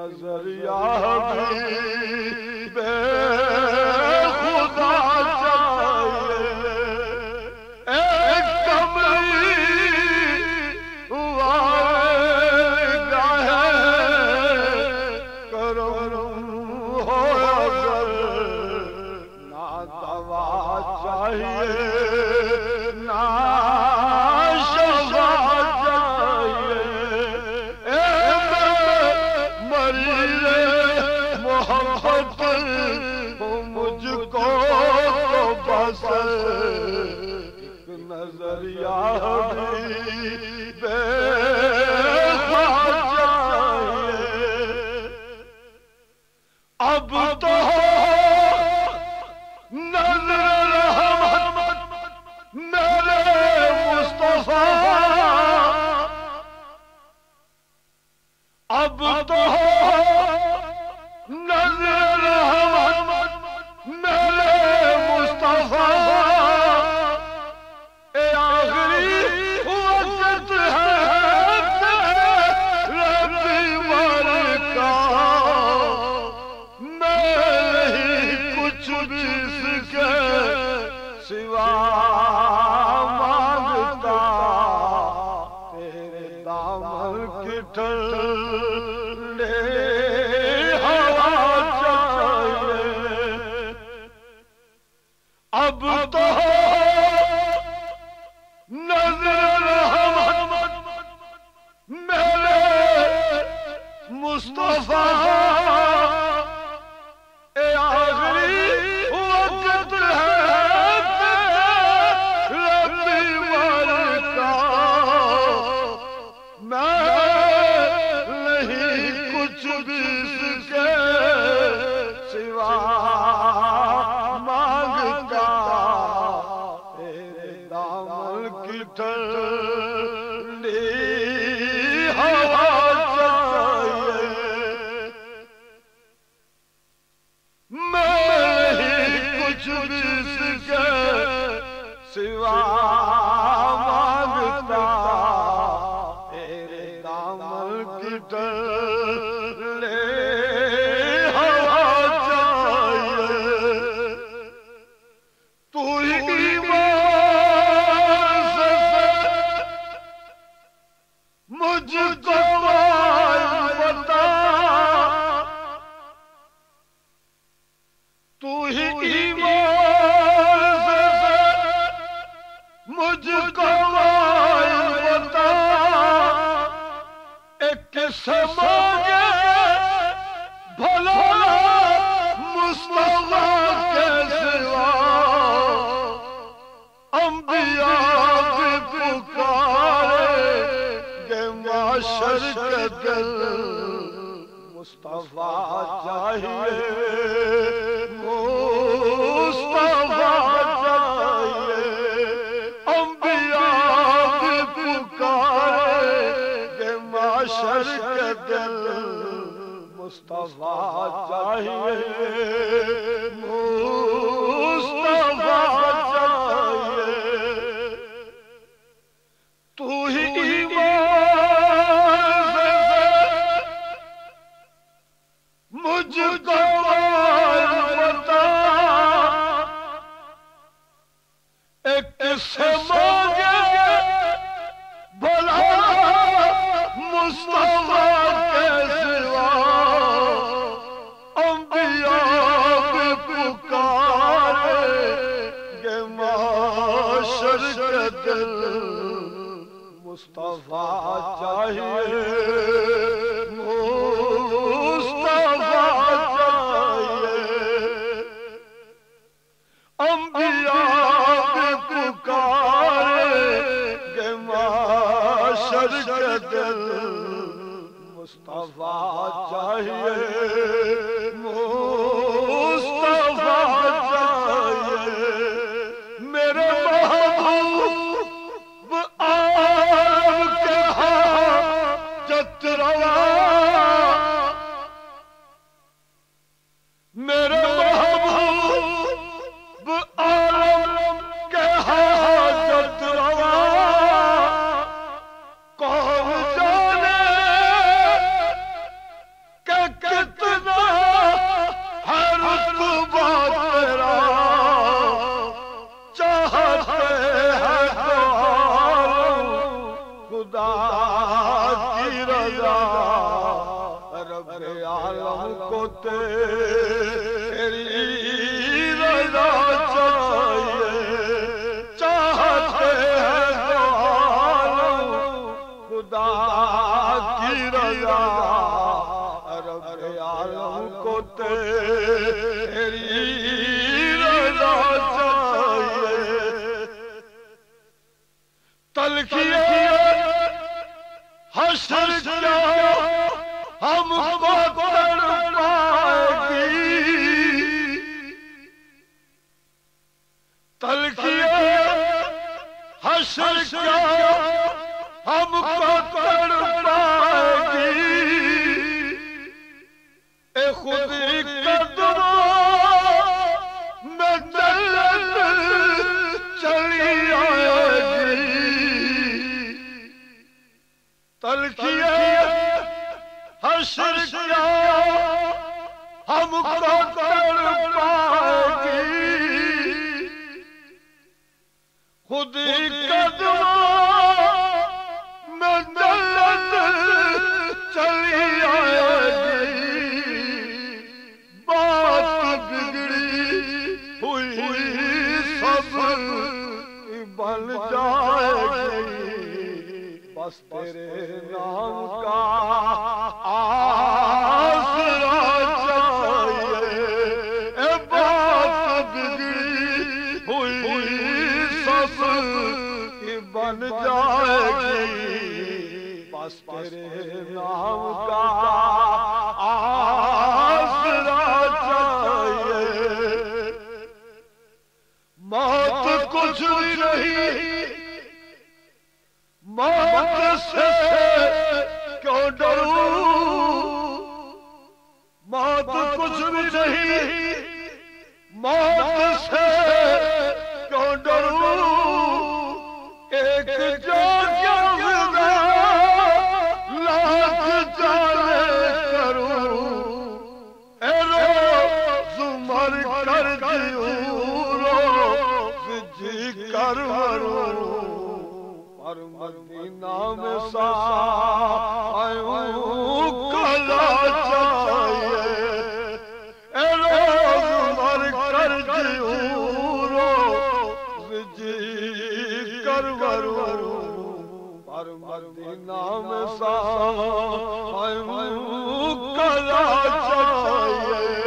نظر یا حبیب خدا چاہیے ایک کمری وارگاہ کرم ہو اگر نہ دوا چاہیے نہ شفا چاہیے محبت مجھ کو تو بس ایک نظر یا حبیب خدا چاہیے اب تو نظر رحمت میرے مصطفیٰ اب تو نظر رحمت میرے مصطفیٰ اے آخری وقت ہے ربی ور کا میں نہیں کچھ بھی اس کے سوا مانگتا تیرے دامن کی ٹھنڈے اب تو نظر رحمت میرے مصطفیٰ اے آخری وقت ہے ربی ور کا میں نہیں کچھ بھی اس کے سوا ٹھنڈی ہوا چاہیے میں نہیں کچھ بھی اس کے سوا مانگتا تیرے دامن کی ٹھنڈی ہوا چاہیے تو ہی مجھ کو بتا تو ہی ایمان سے مجھ کو بتا ایک سے مانگے بھلا مصطفیٰ کے سوا انبیاء بھی پکارے معاشر کے دل مصطفیٰ چاہیے مصطفیٰ چاہیے انبیاء بھی پکارے کہ معاشر کے دل مصطفیٰ چاہیے مصطفیٰ چاہیے تو ہی مجھ کو بتا ایک سے مانگے بھلا مصطفیٰ کے سوا انبیاء بھی پکارے کہ معاشر کے دل مصطفیٰ چاہیے انبیاء بھی پکارے کہ معاشر کے دل مصطفیٰ چاہیے مصطفیٰ چاہیے میرے محبوب عالم کے حاجت روا میرے عالم کے حاجت روا کون جانے کہ عالم کو تیری رضا چاہیے، چاہتے ہیں تو عالم خدا کی رضا، رب عالم کو تیری رضا چاہیے۔ تلخی حشر کیا ہم کو تڑپائے گی، تلخی حشر کیا ہم کو تڑپائے گی، اے خود قدموں میں جنت چلی آئے گی، تلخی حشر کیا ہم کو تڑپائے گی، خود قدموں میں جنت چلی آئے گی، بات بگڑی ہوئی سب بن جائے گی، بس تیرے نام کا آسرا چاہیے، اے بات بگڑی ہوئی سب بن جائے گی، بس تیرے نام کا آسرا چاہیے۔ موت کچھ بھی نہیں، موت سے کیوں ڈروں، موت کچھ بھی نہیں، موت سے کیوں ڈروں، ایک جان لاکھ جانے کروں، اے روز مر کر جیوں، روز جی کر مروں، پر مدینہ میں سایوں کلا چاہیے، اے روز مر کر جیوں، روز جی کر مروں، پر مدینہ میں سایوں کلا چاہیے۔